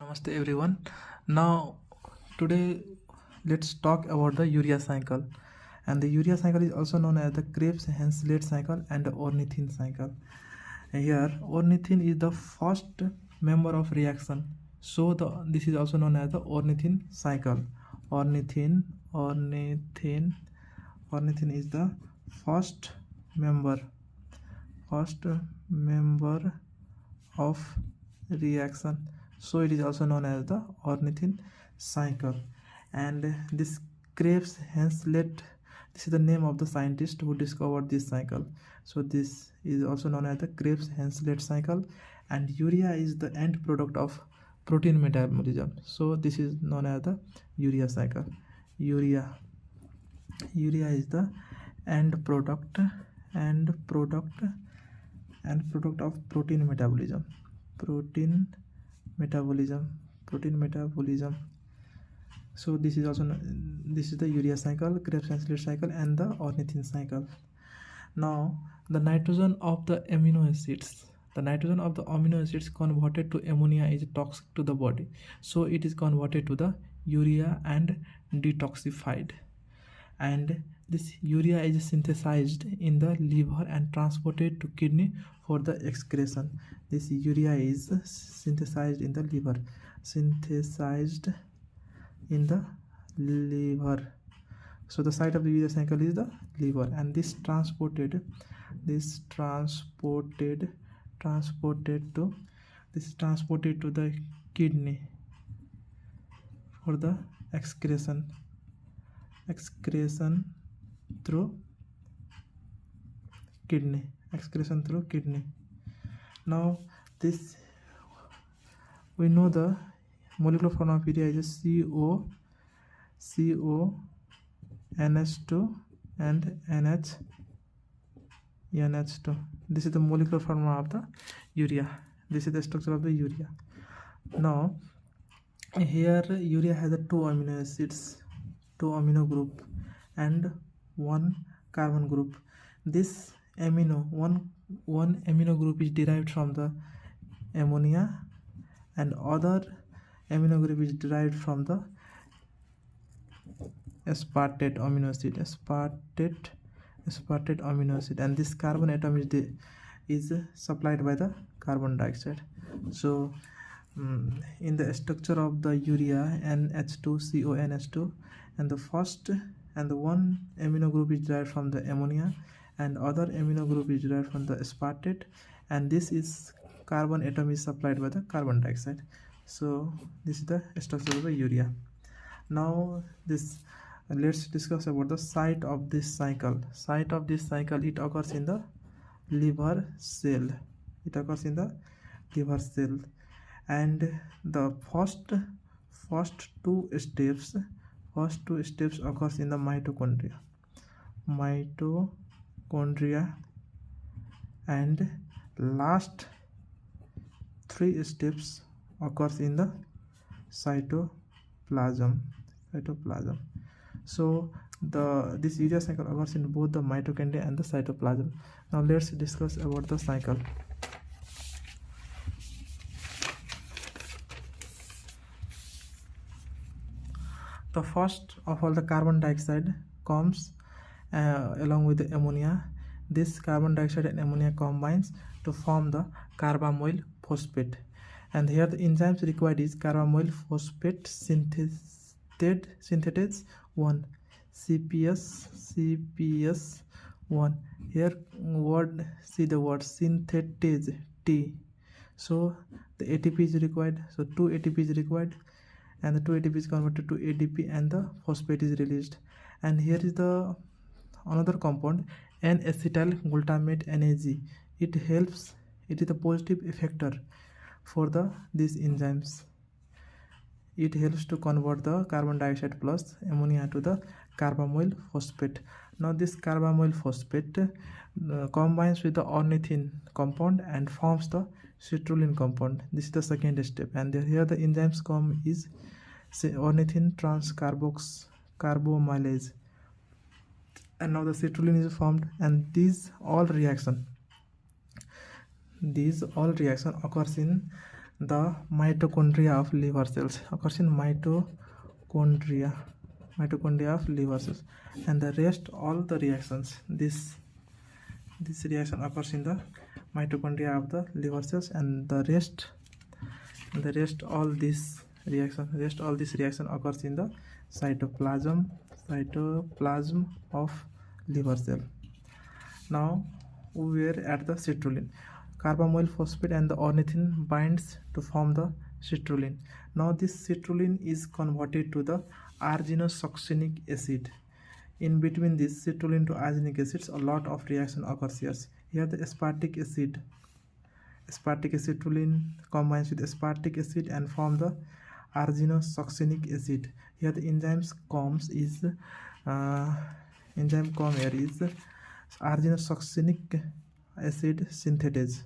Namaste everyone. Now today let's talk about the urea cycle. And the urea cycle is also known as the Krebs-Henselt cycle and the ornithine cycle. Here ornithine is the first member of reaction. So this is also known as the ornithine cycle. Ornithine is the first member of reaction, so it is also known as the ornithine cycle. And this Krebs-Henselt, this is the name of the scientist who discovered this cycle, so this is also known as the Krebs-Henselt cycle. And urea is the end product of protein metabolism, so this is known as the urea cycle. Urea is the end product of protein metabolism. So this is the urea cycle, Krebs-Henselt cycle, and the ornithine cycle. Now the nitrogen of the amino acids converted to ammonia is toxic to the body, so it is converted to the urea and detoxified. And this urea is synthesized in the liver and transported to kidney for the excretion. This urea is synthesized in the liver. So the site of the urea cycle is the liver, and this transported to the kidney for the excretion through kidney. Now this, we know the molecular form of urea is NH2 and NH2. This is the molecular formula of the urea. This is the structure of the urea. Now here urea has two amino group and one carbon group. This one amino group is derived from the ammonia, and other amino group is derived from the aspartate amino acid, and this carbon atom is supplied by the carbon dioxide. So in the structure of the urea, NH2CONH2, and the first and the one amino group is derived from the ammonia, and other amino group is derived from the aspartate, and this is carbon atom is supplied by the carbon dioxide. So this is the structure of the urea. Now let's discuss about the site of this cycle. It occurs in the liver cell. And the first two steps occurs in the mitochondria, and last three steps occurs in the cytoplasm. So this urea cycle occurs in both the mitochondria and the cytoplasm. Now let's discuss about the cycle. The first of all, the carbon dioxide comes along with the ammonia. This carbon dioxide and ammonia combines to form the carbamyl phosphate, and here the enzymes required is carbamyl phosphate synthetase 1, CPS1. Here see the word synthetase T. So the ATP is required, so 2 ATP is required, and the 2 ATP is converted to ADP, and the phosphate is released. And here is the another compound, N-acetyl glutamate NAG. It is a positive effector for these enzymes. It helps to convert the carbon dioxide plus ammonia to the carbamyl phosphate. Now this carbamyl phosphate combines with the ornithine compound and forms the citrulline compound. This is the second step, and here the enzymes come is ornithine transcarbamylase, and now the citrulline is formed, and these all reaction occurs in the mitochondria of liver cells, occurs in mitochondria of liver cells, and the rest all the reactions, this reaction occurs in the mitochondria of the liver cells, and the rest all this reaction occurs in the cytoplasm of liver cell. Now we are at the citrulline. Carbamoyl phosphate and the ornithine binds to form the citrulline. Now this citrulline is converted to the arginosuccinic acid. In between this citrulline to arginic acids, a lot of reaction occurs here. Here the aspartic acid citrulline combines with aspartic acid and form the arginosuccinic acid. Here the enzymes comes is arginosuccinic acid synthetase.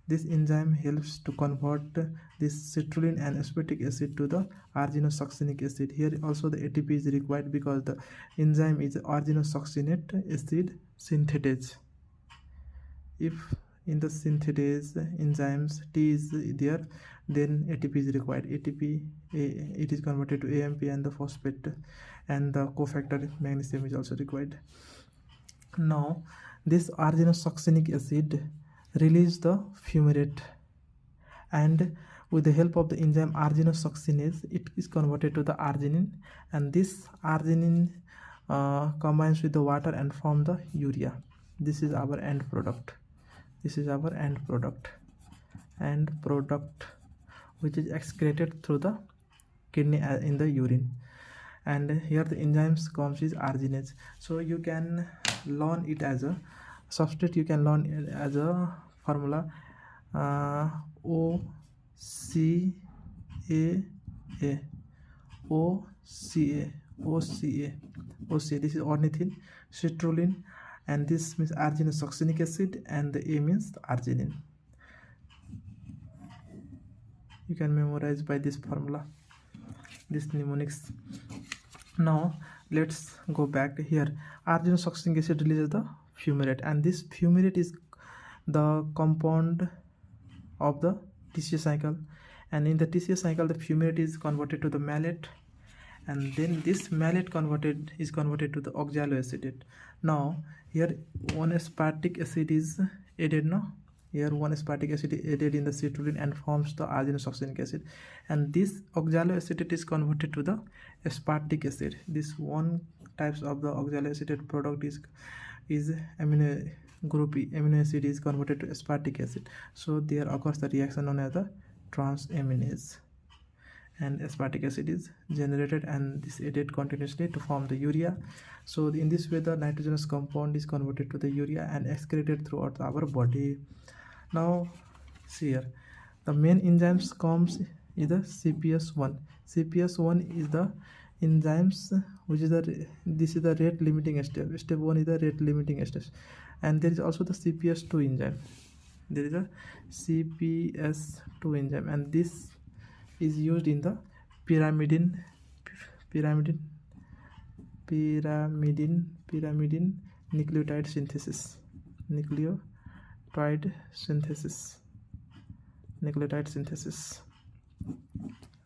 This enzyme helps to convert this citrulline and aspartic acid to the arginosuccinic acid. Here also the ATP is required because the enzyme is arginosuccinate acid synthetase. If in the synthetase enzymes T is there, then ATP is required. ATP it is converted to AMP and the phosphate, and the cofactor magnesium is also required. Now this arginosuccinic acid release the fumarate, and with the help of the enzyme arginosuccinase it is converted to the arginine, and this arginine combines with the water and form the urea. This is our end product. Which is excreted through the kidney in the urine. And here the enzymes comes is arginase. So you can learn it as a substrate. You can learn it as a formula OCA. This is ornithine, citrulline, and this means arginosuccinic acid, and the A means arginine. You can memorize by this formula, this mnemonics. Now let's go back here. Arginosuccinic acid releases the fumarate, and this fumarate is the compound of the TCA cycle, and in the TCA cycle the fumarate is converted to the malate, and then this malate is converted to the oxaloacetate. Now here one aspartic acid is added. Now here one aspartic acid is added in the citrulline and forms the arginosuccinic acid, and this oxaloacetate is converted to the aspartic acid. This one types of the oxaloacetate product is amino acid is converted to aspartic acid. So there occurs the reaction known as the transaminase, and aspartic acid is generated, and this added continuously to form the urea. So in this way the nitrogenous compound is converted to the urea and excreted throughout our body. Now see here, the main enzymes comes is the CPS1. CPS1 is the enzymes which is this is the rate limiting step. Step 1 is the rate limiting step, and there is also the CPS2 enzyme. There is a CPS2 enzyme, and this is used in the pyrimidine nucleotide synthesis.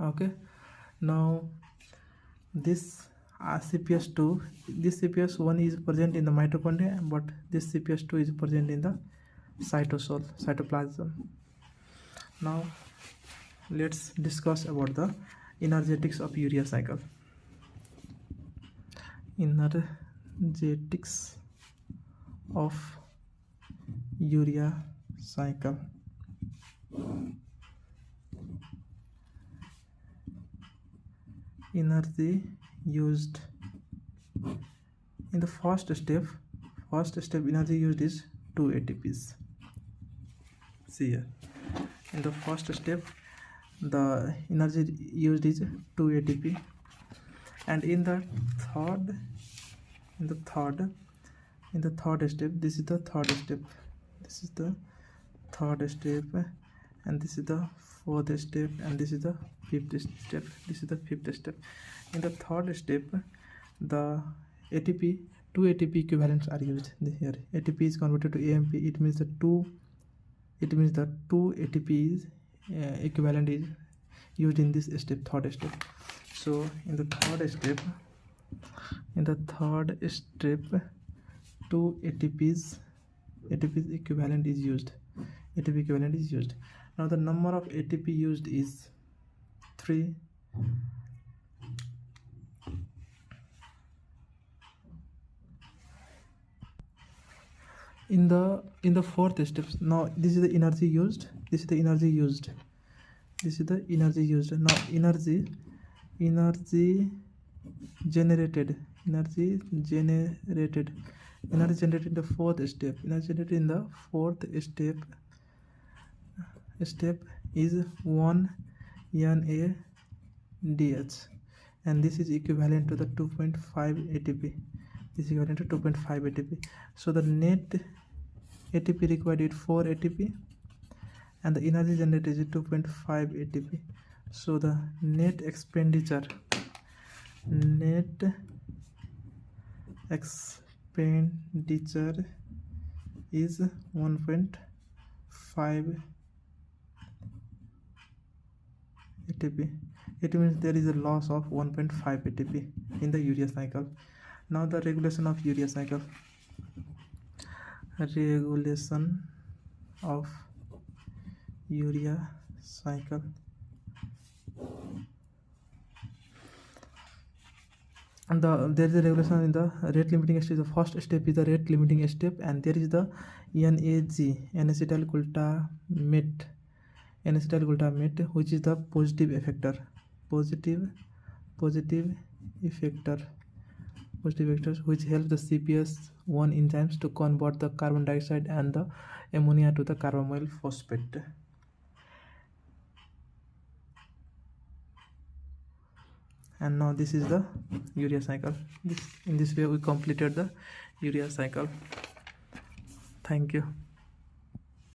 Okay, now this CPS2, this CPS1 is present in the mitochondria, but this CPS2 is present in the cytoplasm. Now let's discuss about the energetics of urea cycle. Energetics of urea cycle. Energy used in the first step energy used is 2 ATPs. See here, in the first step the energy used is 2 ATP, and in the third step, this is the third step, and this is the fourth step, and this is the fifth step. In the third step the ATP, 2 ATP equivalents are used. Here ATP is converted to AMP. It means the two ATPs equivalent is used in this step, third step. So in the third step, two ATPs equivalent is used. ATP equivalent is used. Now the number of ATP used is 3. In the fourth step, now this is the energy used. Now energy generated in the fourth step. Step is 1 NADH, and this is equivalent to the 2.5 ATP. So the net ATP required is 4 ATP, and the energy generated is 2.5 ATP. So the net expenditure is 1.5 ATP. It means there is a loss of 1.5 ATP in the urea cycle. Now the regulation of urea cycle. And there is a regulation in the rate limiting stage. The first step is the rate limiting step, and there is the NAG, N-acetyl glutamate, which is the positive effector, which helps the CPS1 enzymes to convert the carbon dioxide and the ammonia to the carbamoyl phosphate. And now this is the urea cycle. In this way we completed the urea cycle. Thank you.